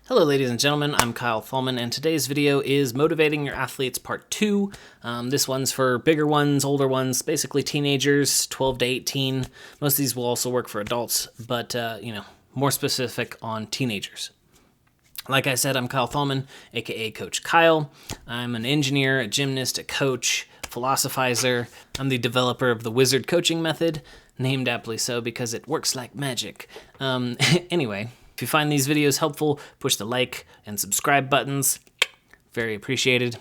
Hello ladies and gentlemen, I'm Kyle Thalman, and today's video is Motivating Your Athletes Part 2. This one's for bigger ones, older ones, basically teenagers, 12 to 18. Most of these will also work for adults, but more specific on teenagers. Like I said, I'm Kyle Thalman, aka Coach Kyle. I'm an engineer, a gymnast, a coach, philosophizer. I'm the developer of the Wizard Coaching Method, named aptly so because it works like magic. Anyway, if you find these videos helpful, push the like and subscribe buttons. Very appreciated.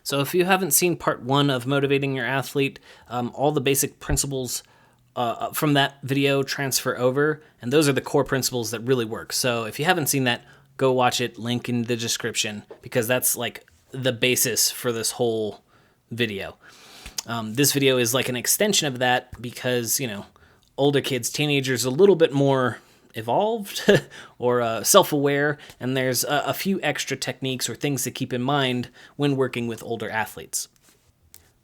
So if you haven't seen part 1 of Motivating Your Athlete, all the basic principles from that video transfer over, and those are the core principles that really work. So if you haven't seen that, go watch it, link in the description, because that's like the basis for this whole video. This video is like an extension of that because, older kids, teenagers, a little bit more evolved or self-aware, and there's a few extra techniques or things to keep in mind when working with older athletes.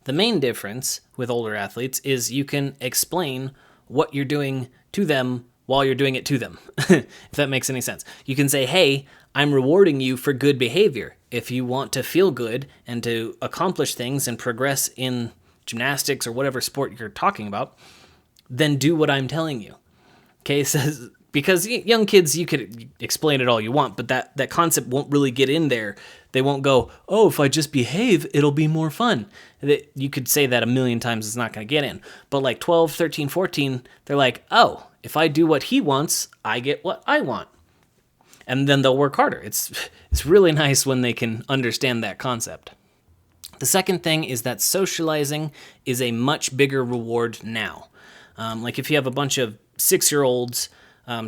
The main difference with older athletes is you can explain what you're doing to them while you're doing it to them, if that makes any sense. You can say, hey, I'm rewarding you for good behavior. If you want to feel good and to accomplish things and progress in gymnastics or whatever sport you're talking about, then do what I'm telling you. Okay, says because young kids, you could explain it all you want, but that concept won't really get in there. They won't go, oh, if I just behave, it'll be more fun. You could say that a million times, it's not going to get in. But like 12, 13, 14, they're like, oh, if I do what he wants, I get what I want. And then they'll work harder. It's really nice when they can understand that concept. The second thing is that socializing is a much bigger reward now. Like if you have a bunch of 6-year-olds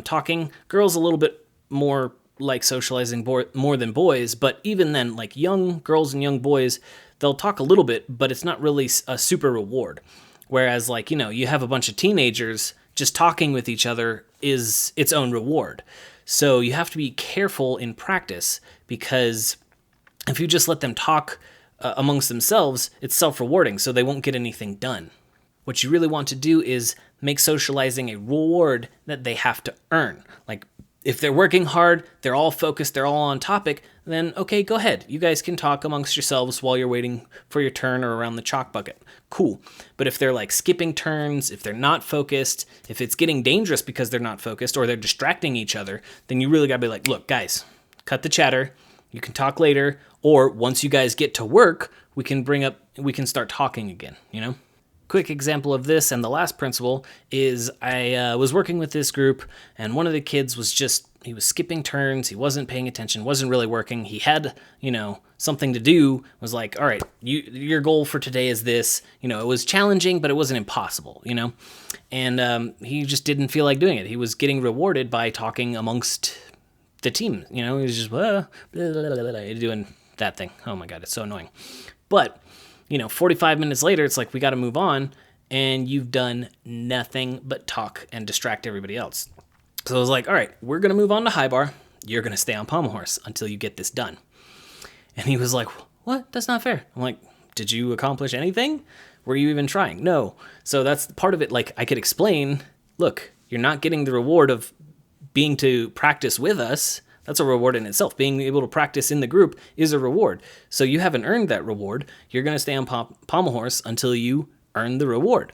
talking, girls a little bit more like socializing more than boys, but even then, like young girls and young boys, they'll talk a little bit, but it's not really a super reward. Whereas like, you have a bunch of teenagers, just talking with each other is its own reward. So you have to be careful in practice, because if you just let them talk amongst themselves, it's self-rewarding, so they won't get anything done. What you really want to do is make socializing a reward that they have to earn. Like, if they're working hard, they're all focused, they're all on topic, then okay, go ahead. You guys can talk amongst yourselves while you're waiting for your turn or around the chalk bucket. Cool. But if they're like skipping turns, if they're not focused, if it's getting dangerous because they're not focused or they're distracting each other, then you really gotta be like, look, guys, cut the chatter. You can talk later, or once you guys get to work, we can start talking again, Quick example of this, and the last principle, is I was working with this group, and one of the kids he was skipping turns, he wasn't paying attention, wasn't really working, he had, something to do, was like, all right, your goal for today is this, it was challenging, but it wasn't impossible, and he just didn't feel like doing it. He was getting rewarded by talking amongst the team, he was just blah, blah, blah, blah, blah, doing that thing. Oh my God, it's so annoying. But 45 minutes later, it's like, we got to move on, and you've done nothing but talk and distract everybody else. So I was like, all right, we're going to move on to high bar. You're going to stay on pommel horse until you get this done. And he was like, what? That's not fair. I'm like, did you accomplish anything? Were you even trying? No. So that's part of it. Like, I could explain, look, you're not getting the reward of being to practice with us. That's a reward in itself. Being able to practice in the group is a reward. So you haven't earned that reward. You're going to stay on pommel horse until you earn the reward.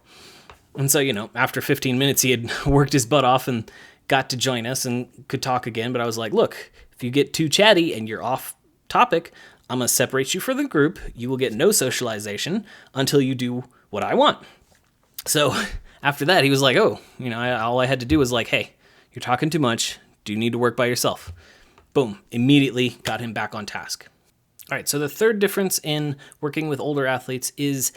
And so, after 15 minutes, he had worked his butt off and got to join us and could talk again. But I was like, look, if you get too chatty and you're off topic, I'm going to separate you from the group. You will get no socialization until you do what I want. So after that, he was like, oh, all I had to do was like, hey, you're talking too much. Do you need to work by yourself? Boom, immediately got him back on task. All right, so the third difference in working with older athletes is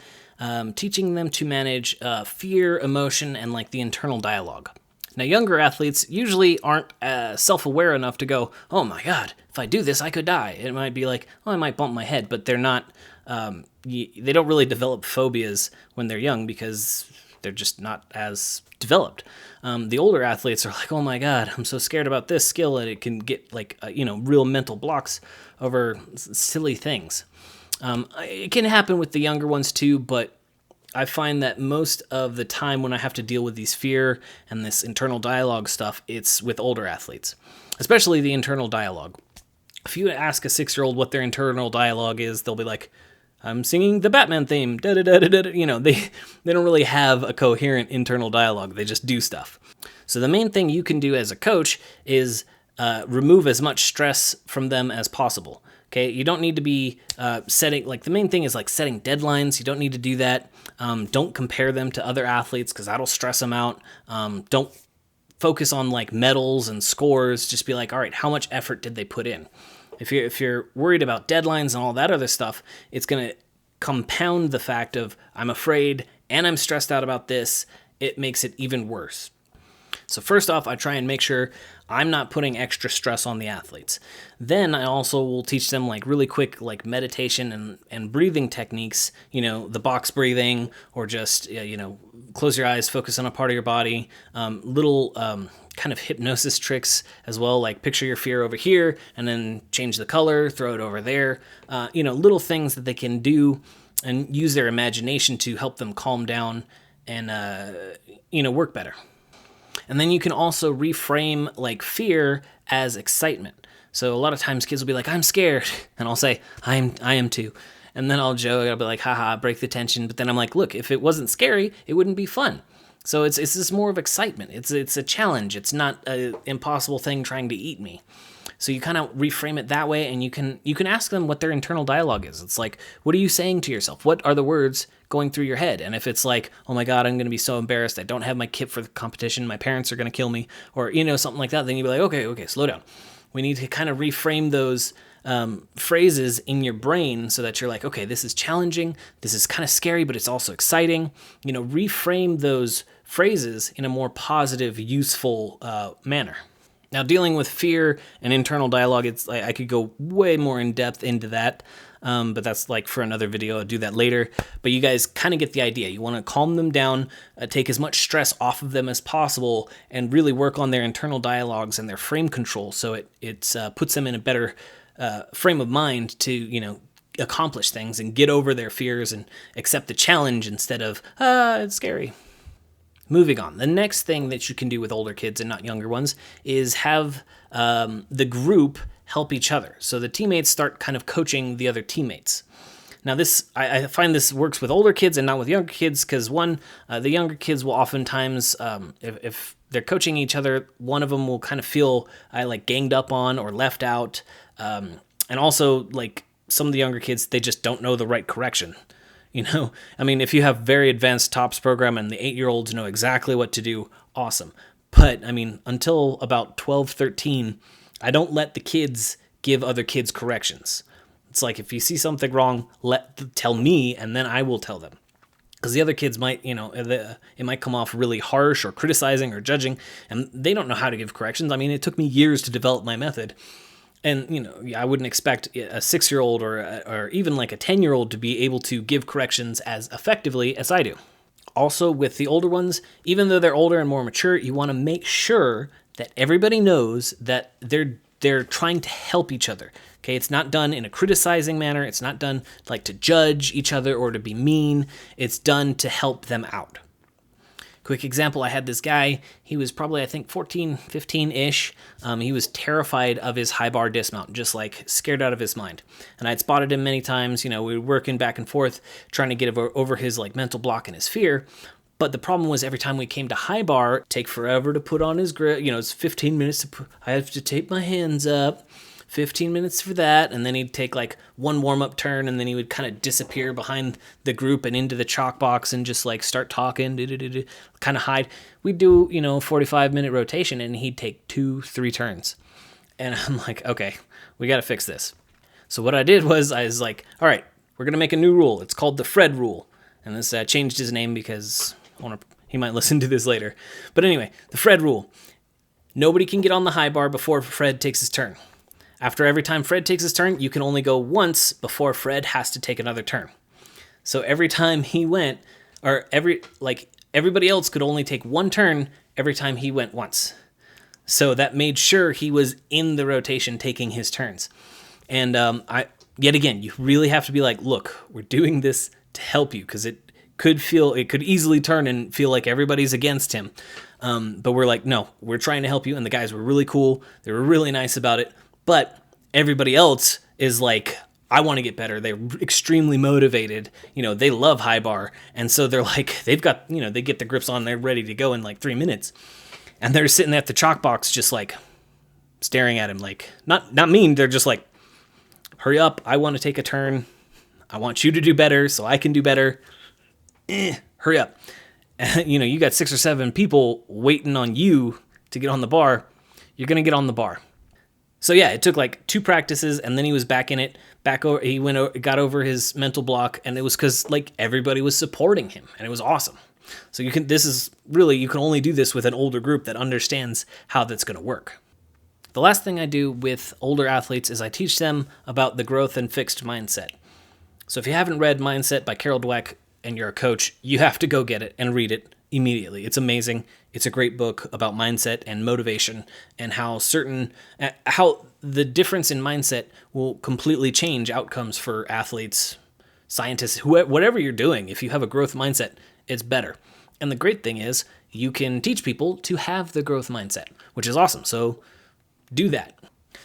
teaching them to manage fear, emotion, and like the internal dialogue. Now, younger athletes usually aren't self-aware enough to go, oh my God, if I do this, I could die. It might be like, oh, I might bump my head, but they're not, they don't really develop phobias when they're young because they're just not as developed. The older athletes are like, oh my God, I'm so scared about this skill, and it can get like, real mental blocks over silly things. It can happen with the younger ones too, but I find that most of the time when I have to deal with these fear and this internal dialogue stuff, it's with older athletes, especially the internal dialogue. If you ask a 6-year-old what their internal dialogue is, they'll be like, I'm singing the Batman theme, da da da da da. They don't really have a coherent internal dialogue. They just do stuff. So the main thing you can do as a coach is remove as much stress from them as possible. Okay, you don't need to be setting, like, the main thing is like setting deadlines. You don't need to do that. Don't compare them to other athletes because that'll stress them out. Don't focus on like medals and scores. Just be like, all right, how much effort did they put in? If you're worried about deadlines and all that other stuff, it's going to compound the fact of I'm afraid and I'm stressed out about this. It makes it even worse. So first off, I try and make sure I'm not putting extra stress on the athletes. Then I also will teach them like really quick like meditation and breathing techniques, the box breathing, or just, close your eyes, focus on a part of your body, little kind of hypnosis tricks as well, like picture your fear over here and then change the color, throw it over there, little things that they can do and use their imagination to help them calm down and, work better. And then you can also reframe like fear as excitement. So a lot of times kids will be like, I'm scared. And I'll say, I am too. And then I'll joke, I'll be like, haha, break the tension. But then I'm like, look, if it wasn't scary, it wouldn't be fun. So it's just more of excitement. It's a challenge. It's not an impossible thing trying to eat me. So you kind of reframe it that way, and you can ask them what their internal dialogue is. It's like, what are you saying to yourself? What are the words going through your head? And if it's like, oh my God, I'm going to be so embarrassed. I don't have my kit for the competition. My parents are going to kill me, or something like that. Then you'd be like, okay, slow down. We need to kind of reframe those phrases in your brain so that you're like, okay, this is challenging. This is kind of scary, but it's also exciting. Reframe those phrases in a more positive, useful manner. Now, dealing with fear and internal dialogue, it's like I could go way more in depth into that, but that's like for another video. I'll do that later. But you guys kind of get the idea. You want to calm them down, take as much stress off of them as possible, and really work on their internal dialogues and their frame control, so it puts them in a better frame of mind to accomplish things and get over their fears and accept the challenge instead of it's scary. Moving on, the next thing that you can do with older kids and not younger ones is have the group help each other. So the teammates start kind of coaching the other teammates. Now I find this works with older kids and not with younger kids because the younger kids will oftentimes, if they're coaching each other, one of them will kind of feel like ganged up on or left out. And also like some of the younger kids, they just don't know the right correction. If you have very advanced TOPS program and the 8-year-olds know exactly what to do, awesome. But, until about 12, 13, I don't let the kids give other kids corrections. It's like, if you see something wrong, tell me, and then I will tell them. Because the other kids might, it might come off really harsh or criticizing or judging, and they don't know how to give corrections. It took me years to develop my method. And, I wouldn't expect a 6-year-old or even like a 10-year-old to be able to give corrections as effectively as I do. Also, with the older ones, even though they're older and more mature, you want to make sure that everybody knows that they're trying to help each other. Okay, it's not done in a criticizing manner. It's not done like to judge each other or to be mean. It's done to help them out. Quick example, I had this guy, he was probably, I think, 14, 15-ish. He was terrified of his high bar dismount, just like scared out of his mind. And I'd spotted him many times, we were working back and forth, trying to get over his like mental block and his fear. But the problem was every time we came to high bar, take forever to put on his grip. It's 15 minutes I have to tape my hands up. 15 minutes for that, and then he'd take like one warm-up turn, and then he would kind of disappear behind the group and into the chalk box and just like start talking, kind of hide. We'd do, 45-minute rotation, and he'd take 2-3 turns. And I'm like, okay, we got to fix this. So what I did was I was like, all right, we're going to make a new rule. It's called the Fred rule. And this changed his name because he might listen to this later. But anyway, the Fred rule. Nobody can get on the high bar before Fred takes his turn. After every time Fred takes his turn, you can only go once before Fred has to take another turn. So every time he went, or everybody else could only take one turn every time he went once. So that made sure he was in the rotation taking his turns. And yet again, you really have to be like, look, we're doing this to help you, because it could easily turn and feel like everybody's against him. But we're like, no, we're trying to help you. And the guys were really cool. They were really nice about it. But everybody else is like, I want to get better. They're extremely motivated. They love high bar. And so they're like, they've got, they get the grips on, they're ready to go in like 3 minutes. And they're sitting at the chalk box just like staring at him, like, not mean. They're just like, hurry up. I want to take a turn. I want you to do better so I can do better. Hurry up. And, you got 6 or 7 people waiting on you to get on the bar. You're going to get on the bar. So yeah, it took like 2 practices, and then he was back in it. He got over his mental block, and it was because like everybody was supporting him, and it was awesome. So you can only do this with an older group that understands how that's going to work. The last thing I do with older athletes is I teach them about the growth and fixed mindset. So if you haven't read Mindset by Carol Dweck and you're a coach, you have to go get it and read it immediately. It's amazing. It's a great book about mindset and motivation, and how the difference in mindset will completely change outcomes for athletes, scientists, whatever you're doing. If you have a growth mindset, it's better. And the great thing is you can teach people to have the growth mindset, which is awesome. So do that.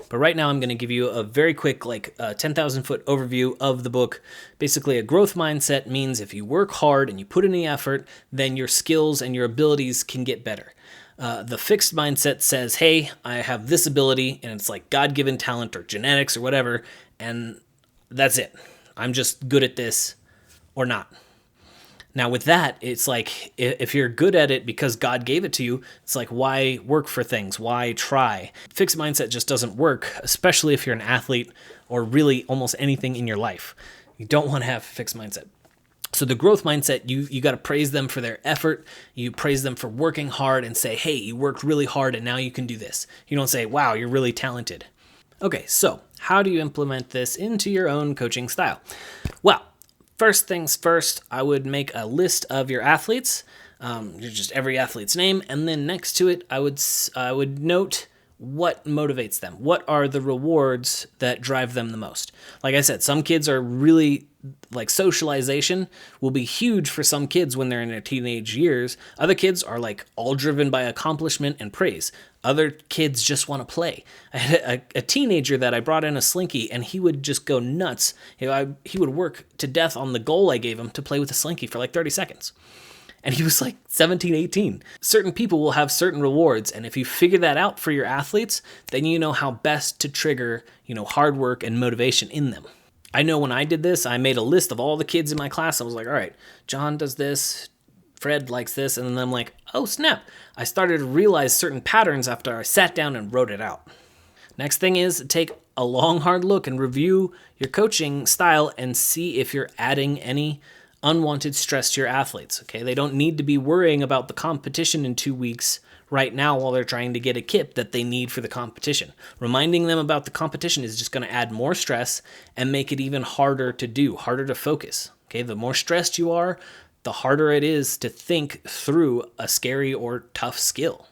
But right now I'm going to give you a very quick 10,000 foot overview of the book. Basically, a growth mindset means if you work hard and you put in the effort, then your skills and your abilities can get better. The fixed mindset says, hey, I have this ability, and it's like God-given talent or genetics or whatever, and that's it. I'm just good at this or not. Now with that, it's like, if you're good at it because God gave it to you, it's like, why work for things? Why try? Fixed mindset just doesn't work, especially if you're an athlete or really almost anything in your life. You don't want to have a fixed mindset. So the growth mindset, you got to praise them for their effort. You praise them for working hard and say, hey, you worked really hard and now you can do this. You don't say, wow, you're really talented. Okay, so how do you implement this into your own coaching style? Well, first things first, I would make a list of your athletes, just every athlete's name, and then next to it, I would note what motivates them. What are the rewards that drive them the most? Like I said, some kids are really, like, socialization will be huge for some kids when they're in their teenage years. Other kids are like all driven by accomplishment and praise. Other kids just want to play. I had a teenager that I brought in a slinky, and he would just go nuts. He would work to death on the goal I gave him to play with the slinky for like 30 seconds. And he was like 17, 18. Certain people will have certain rewards, and if you figure that out for your athletes, then you know how best to trigger, hard work and motivation in them. I know when I did this, I made a list of all the kids in my class. I was like, all right, John does this, Fred likes this, and then I'm like, oh snap. I started to realize certain patterns after I sat down and wrote it out. Next thing is take a long, hard look and review your coaching style and see if you're adding any unwanted stress to your athletes. Okay, they don't need to be worrying about the competition in 2 weeks right now while they're trying to get a kip that they need for the competition. Reminding them about the competition is just going to add more stress and make it even harder to do, harder to focus. Okay, the more stressed you are, the harder it is to think through a scary or tough skill.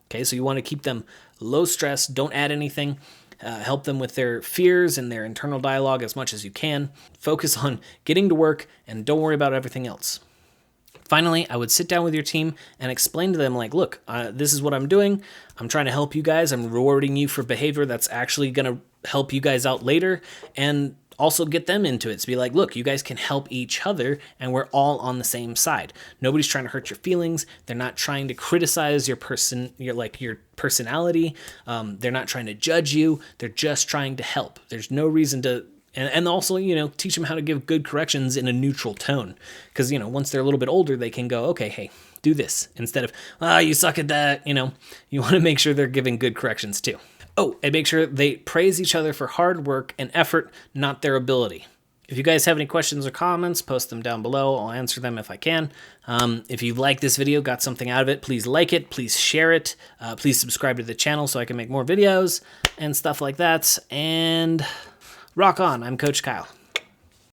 Okay, so you want to keep them low stress, don't add anything. Help them with their fears and their internal dialogue as much as you can. Focus on getting to work and don't worry about everything else. Finally, I would sit down with your team and explain to them, like, look, this is what I'm doing. I'm trying to help you guys. I'm rewarding you for behavior that's actually going to help you guys out later, and also get them into it. To be like, look, you guys can help each other, and we're all on the same side. Nobody's trying to hurt your feelings. They're not trying to criticize your personality. They're not trying to judge you. They're just trying to help. There's no reason to, and also, teach them how to give good corrections in a neutral tone. Because, once they're a little bit older, they can go, okay, hey, do this. Instead of, you suck at that, you want to make sure they're giving good corrections too. Oh, and make sure they praise each other for hard work and effort, not their ability. If you guys have any questions or comments, post them down below. I'll answer them if I can. If you like this video, got something out of it, please like it, please share it, please subscribe to the channel so I can make more videos and stuff like that. And rock on, I'm Coach Kyle.